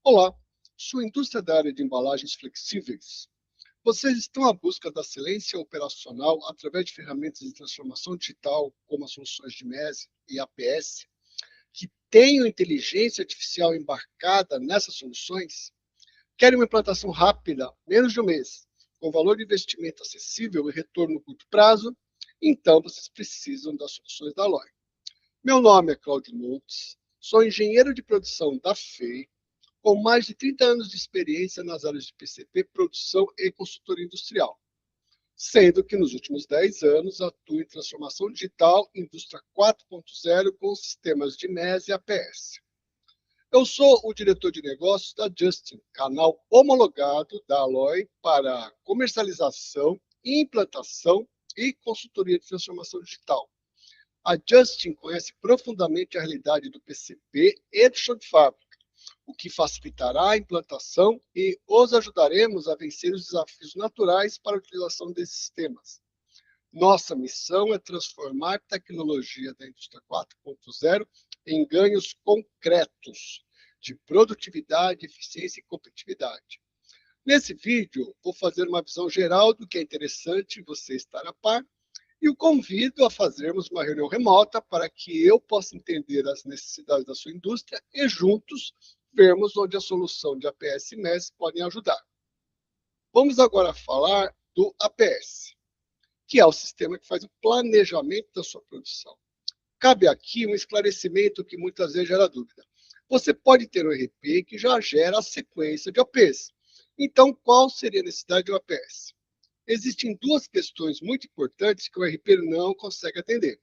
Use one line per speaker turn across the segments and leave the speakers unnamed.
Olá, sua indústria da área de embalagens flexíveis. Vocês estão à busca da excelência operacional através de ferramentas de transformação digital, como as soluções de MES e APS, que tenham inteligência artificial embarcada nessas soluções? Querem uma implantação rápida, menos de um mês, com valor de investimento acessível e retorno no curto prazo? Então vocês precisam das soluções da Alloy. Meu nome é Cláudio Montes, sou engenheiro de produção da FEI, com mais de 30 anos de experiência nas áreas de PCB, produção e consultoria industrial, sendo que nos últimos 10 anos atuo em transformação digital, indústria 4.0 com sistemas de MES e APS. Eu sou o diretor de negócios da Justin, canal homologado da Alloy para comercialização, implantação e consultoria de transformação digital. A Justin conhece profundamente a realidade do PCB e do chão de fábrica, o que facilitará a implantação e os ajudaremos a vencer os desafios naturais para a utilização desses sistemas. Nossa missão é transformar a tecnologia da indústria 4.0 em ganhos concretos de produtividade, eficiência e competitividade. Nesse vídeo, vou fazer uma visão geral do que é interessante você estar a par e o convido a fazermos uma reunião remota para que eu possa entender as necessidades da sua indústria e juntos vermos onde a solução de APS e MES podem ajudar. Vamos agora falar do APS, que é o sistema que faz o planejamento da sua produção. Cabe aqui um esclarecimento que muitas vezes gera dúvida. Você pode ter um ERP que já gera a sequência de APs. Então, qual seria a necessidade de um APS? Existem duas questões muito importantes que o ERP não consegue atender.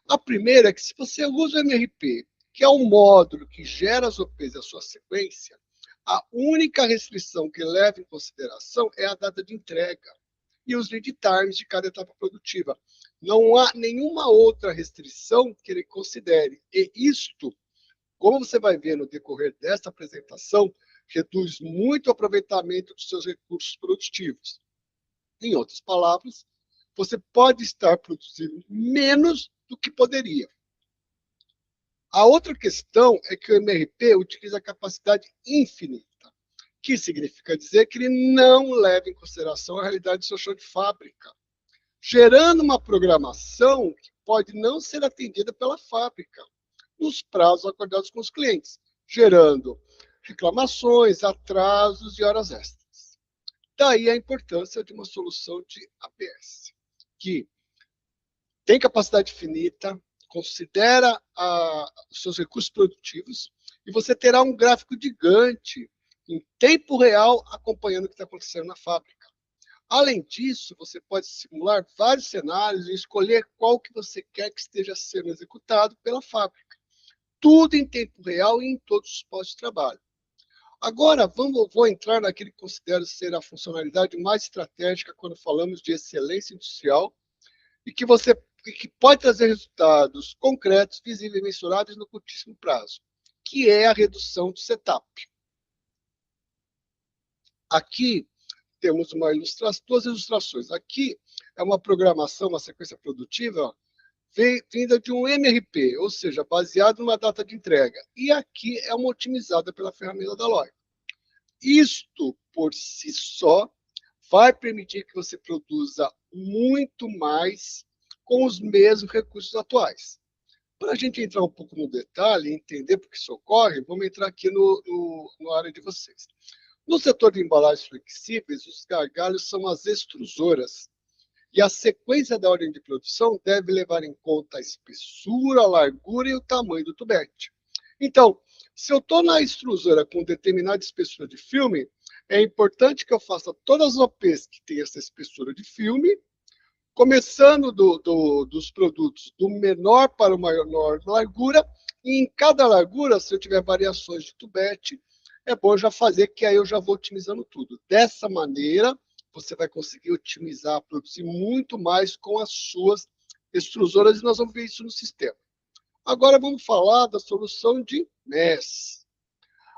A primeira é que se você usa o MRP, que é o módulo que gera as OPs e a sua sequência, a única restrição que leva em consideração é a data de entrega e os lead times de cada etapa produtiva. Não há nenhuma outra restrição que ele considere. E isto, como você vai ver no decorrer desta apresentação, reduz muito o aproveitamento dos seus recursos produtivos. Em outras palavras, você pode estar produzindo menos do que poderia. A outra questão é que o MRP utiliza a capacidade infinita, que significa dizer que ele não leva em consideração a realidade do seu chão de fábrica, gerando uma programação que pode não ser atendida pela fábrica nos prazos acordados com os clientes, gerando reclamações, atrasos e horas extras. Daí a importância de uma solução de APS, que tem capacidade finita, considera os seus recursos produtivos, e você terá um gráfico gigante em tempo real acompanhando o que está acontecendo na fábrica. Além disso, você pode simular vários cenários e escolher qual que você quer que esteja sendo executado pela fábrica. Tudo em tempo real e em todos os postos de trabalho. Agora, vou entrar naquilo que considero ser a funcionalidade mais estratégica quando falamos de excelência industrial e que pode trazer resultados concretos, visíveis e mensuráveis no curtíssimo prazo, que é a redução do setup. Aqui temos duas ilustrações. Aqui é uma programação, uma sequência produtiva vinda de um MRP, ou seja, baseado numa data de entrega. E aqui é uma otimizada pela ferramenta da Alloy. Isto, por si só, vai permitir que você produza muito mais com os mesmos recursos atuais. Para a gente entrar um pouco no detalhe e entender por que isso ocorre, vamos entrar aqui no área de vocês. No setor de embalagens flexíveis, os gargalhos são as extrusoras, e a sequência da ordem de produção deve levar em conta a espessura, a largura e o tamanho do tubete. Então, se eu estou na extrusora com determinada espessura de filme, é importante que eu faça todas as OPs que têm essa espessura de filme, começando dos produtos do menor para o maior largura, e em cada largura, se eu tiver variações de tubete, é bom já fazer, que aí eu já vou otimizando tudo. Dessa maneira, você vai conseguir otimizar, produzir muito mais com as suas extrusoras, e nós vamos ver isso no sistema. Agora vamos falar da solução de MES.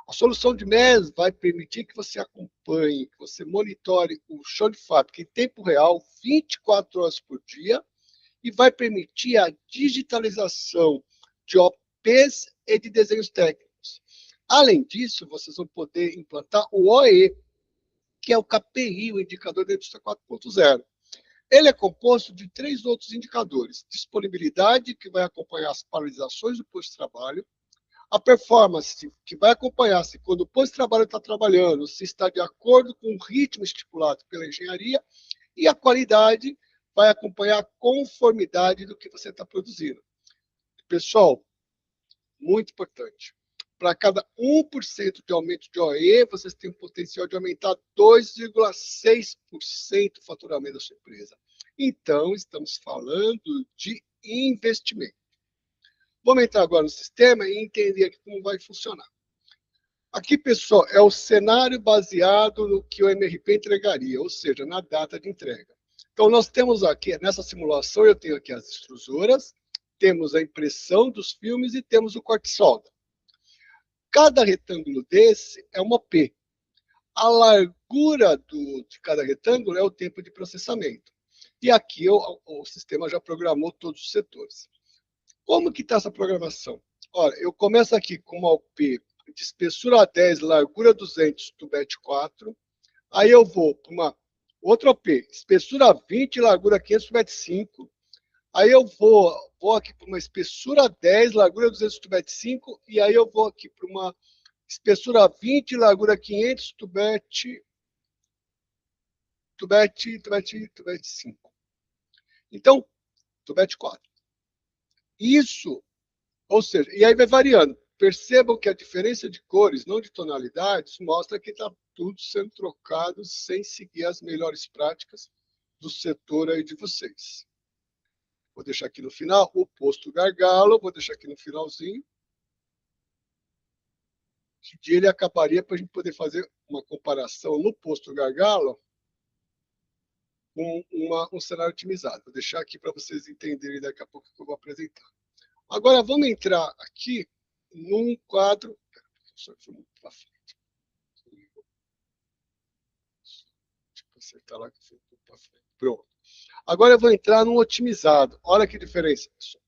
A solução de MES vai permitir que você acompanhe, que você monitore o chão de fábrica em tempo real, 24 horas por dia, e vai permitir a digitalização de OPs e de desenhos técnicos. Além disso, vocês vão poder implantar o OE, que é o KPI, o indicador da indústria 4.0. Ele é composto de 3 outros indicadores: disponibilidade, que vai acompanhar as paralisações do posto de trabalho; a performance, que vai acompanhar se quando o posto de trabalho está trabalhando, se está de acordo com o ritmo estipulado pela engenharia; e a qualidade vai acompanhar a conformidade do que você está produzindo. Pessoal, muito importante. Para cada 1% de aumento de OE, vocês têm o potencial de aumentar 2,6% o faturamento da sua empresa. Então, estamos falando de investimento. Vamos entrar agora no sistema e entender aqui como vai funcionar. Aqui, pessoal, é o cenário baseado no que o MRP entregaria, ou seja, na data de entrega. Então, nós temos aqui, nessa simulação, eu tenho aqui as extrusoras, temos a impressão dos filmes e temos o corte-solda. Cada retângulo desse é uma P. A largura de cada retângulo é o tempo de processamento. E aqui o sistema já programou todos os setores. Como que está essa programação? Olha, eu começo aqui com uma OP de espessura 10, largura 200, tubete 4. Aí eu vou para uma outra OP, espessura 20, largura 500, tubete 5. Aí eu vou aqui para uma espessura 10, largura 200, tubete 5. E aí eu vou aqui para uma espessura 20, largura 500, tubete 5. Então, tubete 4. Isso, ou seja, e aí vai variando. Percebam que a diferença de cores, não de tonalidades, mostra que está tudo sendo trocado sem seguir as melhores práticas do setor aí de vocês. Vou deixar aqui no final o posto gargalo, vou deixar aqui no finalzinho. Que dia ele acabaria para a gente poder fazer uma comparação no posto gargalo com um cenário otimizado. Vou deixar aqui para vocês entenderem daqui a pouco que eu vou apresentar. Agora, vamos entrar aqui num quadro. Deixa eu para frente. Deixa eu acertar lá que foi para frente. Pronto. Agora eu vou entrar num otimizado. Olha que diferença, pessoal.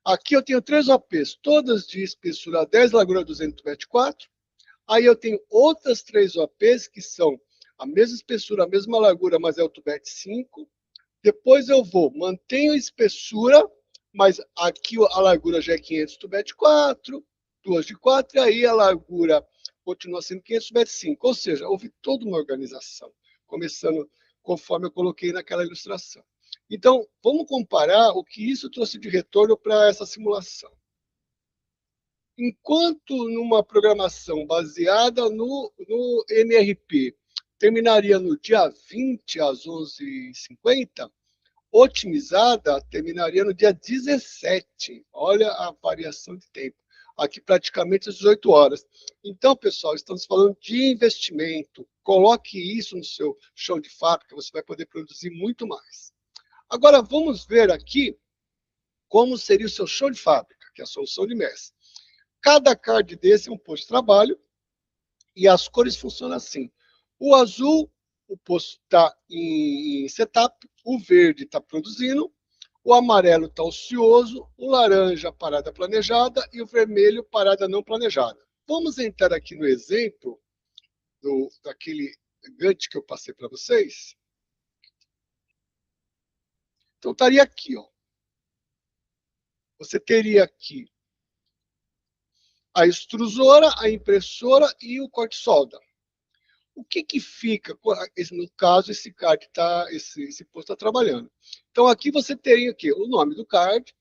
Aqui eu tenho 3 OPs, todas de espessura 10, largura 200, tubete 4. Aí eu tenho outras 3 OPs que são a mesma espessura, a mesma largura, mas é o tubete 5. Depois eu mantenho a espessura, mas aqui a largura já é 500, tubete 4, 2 de 4, e aí a largura continua sendo 500, tubete 5. Ou seja, houve toda uma organização, começando conforme eu coloquei naquela ilustração. Então, vamos comparar o que isso trouxe de retorno para essa simulação. Enquanto numa programação baseada no MRP terminaria no dia 20 às 11h50, otimizada terminaria no dia 17. Olha a variação de tempo. Aqui praticamente às 18 horas. Então, pessoal, estamos falando de investimento. Coloque isso no seu chão de fábrica, você vai poder produzir muito mais. Agora, vamos ver aqui como seria o seu chão de fábrica, que é a solução de MES. Cada card desse é um posto de trabalho e as cores funcionam assim. O azul, o posto está em setup, o verde está produzindo, o amarelo está ocioso, o laranja, parada planejada, e o vermelho, parada não planejada. Vamos entrar aqui no exemplo daquele Gantt que eu passei para vocês. Então, estaria aqui, ó. Você teria aqui a extrusora, a impressora e o corte-solda. O que fica, no caso, esse card esse posto está trabalhando? Então, aqui você teria aqui o nome do card,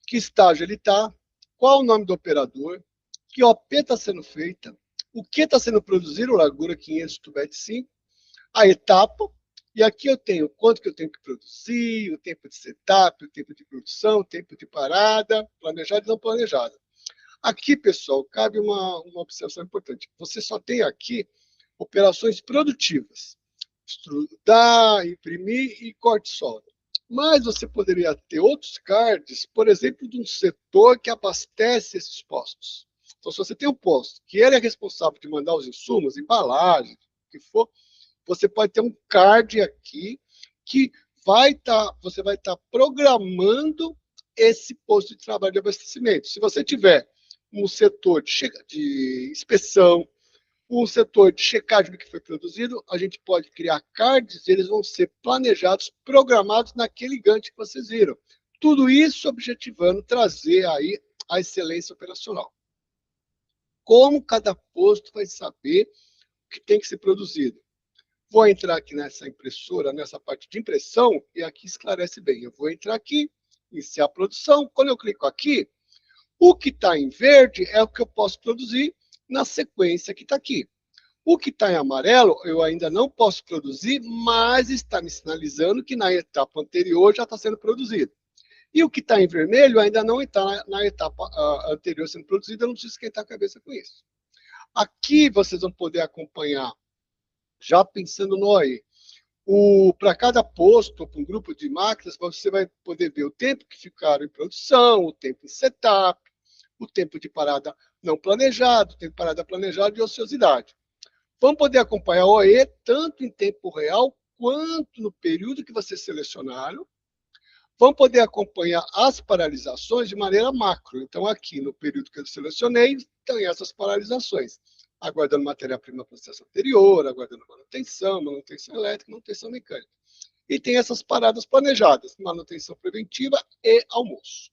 que estágio ele está, qual o nome do operador, que OP está sendo feita, o que está sendo produzido, largura 500, tubete 5, a etapa, e aqui eu tenho quanto que eu tenho que produzir, o tempo de setup, o tempo de produção, o tempo de parada, planejado e não planejado. Aqui, pessoal, cabe uma observação importante. Você só tem aqui operações produtivas, extrudar, imprimir e corte-solda. Mas você poderia ter outros cards, por exemplo, de um setor que abastece esses postos. Então, se você tem um posto que ele é responsável de mandar os insumos, embalagem, o que for, você pode ter um card aqui que você vai estar programando esse posto de trabalho de abastecimento. Se você tiver um setor de inspeção, um setor de checagem do que foi produzido, a gente pode criar cards, eles vão ser planejados, programados naquele Gantt que vocês viram. Tudo isso objetivando trazer aí a excelência operacional. Como cada posto vai saber o que tem que ser produzido? Vou entrar aqui nessa impressora, nessa parte de impressão, e aqui esclarece bem. Eu vou entrar aqui, iniciar a produção. Quando eu clico aqui, o que está em verde é o que eu posso produzir na sequência que está aqui. O que está em amarelo, eu ainda não posso produzir, mas está me sinalizando que na etapa anterior já está sendo produzido. E o que está em vermelho ainda não está na etapa anterior sendo produzido, eu não preciso esquentar a cabeça com isso. Aqui vocês vão poder acompanhar, já pensando no OE, para cada posto, para um grupo de máquinas, você vai poder ver o tempo que ficaram em produção, o tempo em setup, o tempo de parada não planejado, o tempo de parada planejado e ociosidade. Vão poder acompanhar o OE tanto em tempo real quanto no período que vocês selecionaram. Vão poder acompanhar as paralisações de maneira macro. Então, aqui no período que eu selecionei, tem essas paralisações. Aguardando matéria-prima para o processo anterior, aguardando manutenção elétrica, manutenção mecânica. E tem essas paradas planejadas, manutenção preventiva e almoço.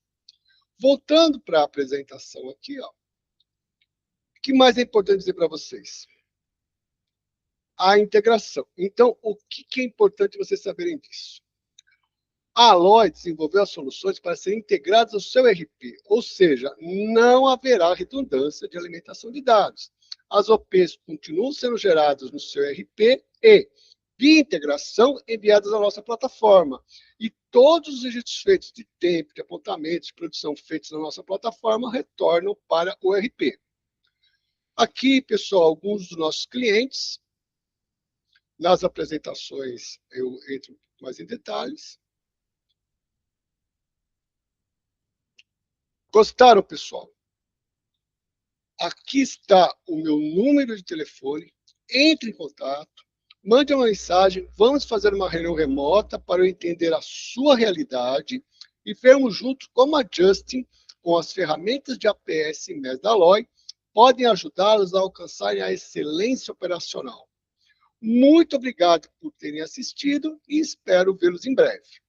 Voltando para a apresentação aqui, ó, o que mais é importante dizer para vocês? A integração. Então, o que é importante vocês saberem disso? A Alloy desenvolveu as soluções para serem integradas ao seu RP, ou seja, não haverá redundância de alimentação de dados. As OPs continuam sendo geradas no seu RP e, via integração, enviadas à nossa plataforma. E todos os registros feitos de tempo, de apontamentos, de produção feitos na nossa plataforma retornam para o RP. Aqui, pessoal, alguns dos nossos clientes. Nas apresentações eu entro mais em detalhes. Gostaram, pessoal? Aqui está o meu número de telefone. Entre em contato, mande uma mensagem. Vamos fazer uma reunião remota para eu entender a sua realidade e vermos juntos como a Justin, com as ferramentas de APS e MES da Alloy, podem ajudá-los a alcançarem a excelência operacional. Muito obrigado por terem assistido e espero vê-los em breve.